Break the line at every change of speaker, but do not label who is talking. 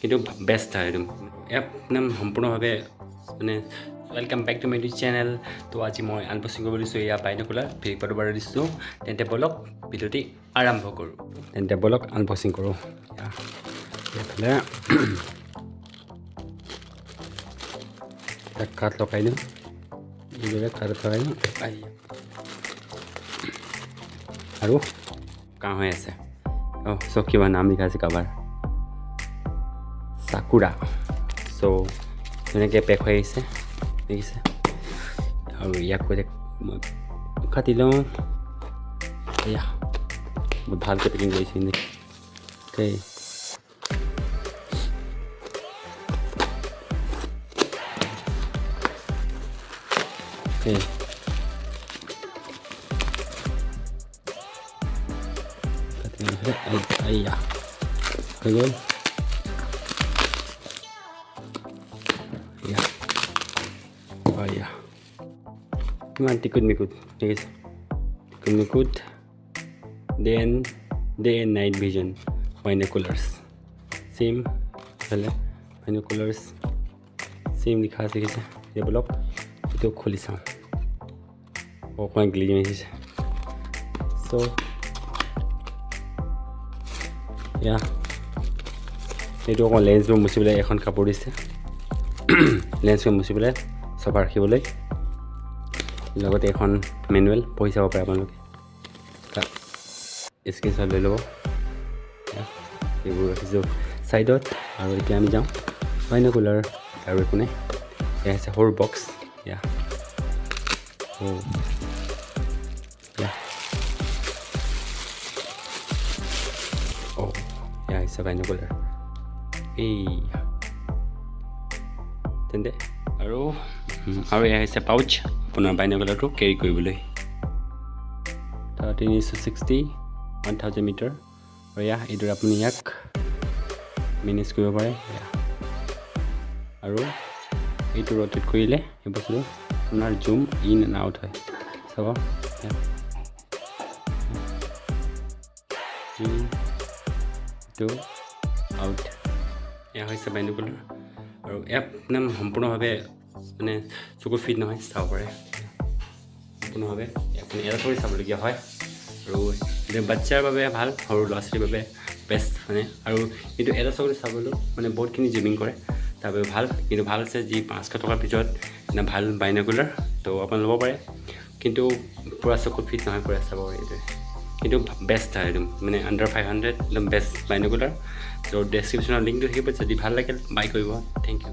কিন্তু বেষ্ট হয় একদম এপ নাম সম্পূৰ্ণভাৱে মানে welcome back to my YouTube channel. তো আজি মই আনবক্সিং কৰিব দিছোঁ এয়া বাইনকুলাৰ ফ্লিপকাৰ্টৰ পৰা দিছোঁ। তেন্তে বলক ভিডিঅ'টি আৰম্ভ কৰোঁ। তেন্তে বলক আনবক্সিং কৰোঁ। এইফালে কাঠ লগাই দিওঁ, এইদৰে কাঠ লগাই দিওঁ আৰু কাহ হৈ আছে। চব কিবা নাম লিখা আছে কাবাৰ চাকুৰা। চ' এনেকৈ পেক হৈ আহিছে দেখিছে। আৰু ইয়াক কৈ মই কাটি লওঁ। এয়া বহুত ভালকৈ পেকিং কৰিছোঁ কিন্তু অ'কে। অ'কে এয়া হৈ গ'ল। এয়া কিমান টিকুট মিকুট দেখিছে, টিকুট মিকুট ডে এণ্ড নাইট ভিজন বাইনকুলাৰ্ছ চেম হ'লে বাইনকুলাৰ্ছ চেম লিখা আছে দেখিছে। এই বলক এইটো খুলি চাওঁ, অকণমান গ্লিজ আহিছে। চ' এয়া এইটো অকণ লেন্সবোৰ মুচিবলৈ এখন কাপোৰ দিছে। লেন্সবোৰ মুচিবলৈ চফা ৰাখিবলৈ, লগতে এখন মেনুৱেল পঢ়ি চাব পাৰে আপোনালোকে। স্ক্ৰীনশ্বট লৈ ল'ব। এইবোৰ ৰাখিছোঁ ছাইডত। আৰু এতিয়া আমি যাওঁ বাইনকুলাৰ আৰু একো নাই। এয়া হৈছে সৰু বক্স। এয়া এয়া হৈছে বাইনকুলাৰ। তেন্তে আৰু এয়া হৈছে পাউচ আপোনাৰ বাইনকুলাৰটো কেৰি কৰিবলৈ। 360 1000 মিটাৰ। আৰু এইদৰে আপুনি ইয়াক মেনেজ কৰিব পাৰে। আৰু এইটো ৰটেট কৰিলে এই বস্তুটো আপোনাৰ জুম ইন এণ্ড আউট হয়। চাব ইনটো আউট। এয়া হৈছে বাইনকুলাৰ। আৰু এপ নাম সম্পূৰ্ণভাৱে মানে চকুত ফিট নহয়, চাব পাৰে সম্পূৰ্ণভাৱে। আপুনি এটা কৰি চাবলগীয়া হয়। আৰু বাচ্ছাৰ বাবে ভাল, সৰু ল'ৰা ছোৱালীৰ বাবে বেষ্ট মানে। আৰু কিন্তু এটা চকুত চাবলৈও মানে বহুতখিনি জুমিং কৰে, তাৰ বাবে ভাল। কিন্তু ভাল আছে যি 500 টকাৰ ভিতৰত এটা ভাল বাইনকুলাৰ, তো আপুনি ল'ব পাৰে। কিন্তু পূৰা চকুত ফিট নহয়, পূৰা চাব পাৰে এইটোৱে। কিন্তু বেষ্ট হয় একদম মানে আণ্ডাৰ 500 একদম বেষ্ট বাইনকুলাৰ। ত' ডেছক্ৰিপশ্যনৰ লিংকটো থাকিব, যদি ভাল লাগে বাই কৰিব। Thank U.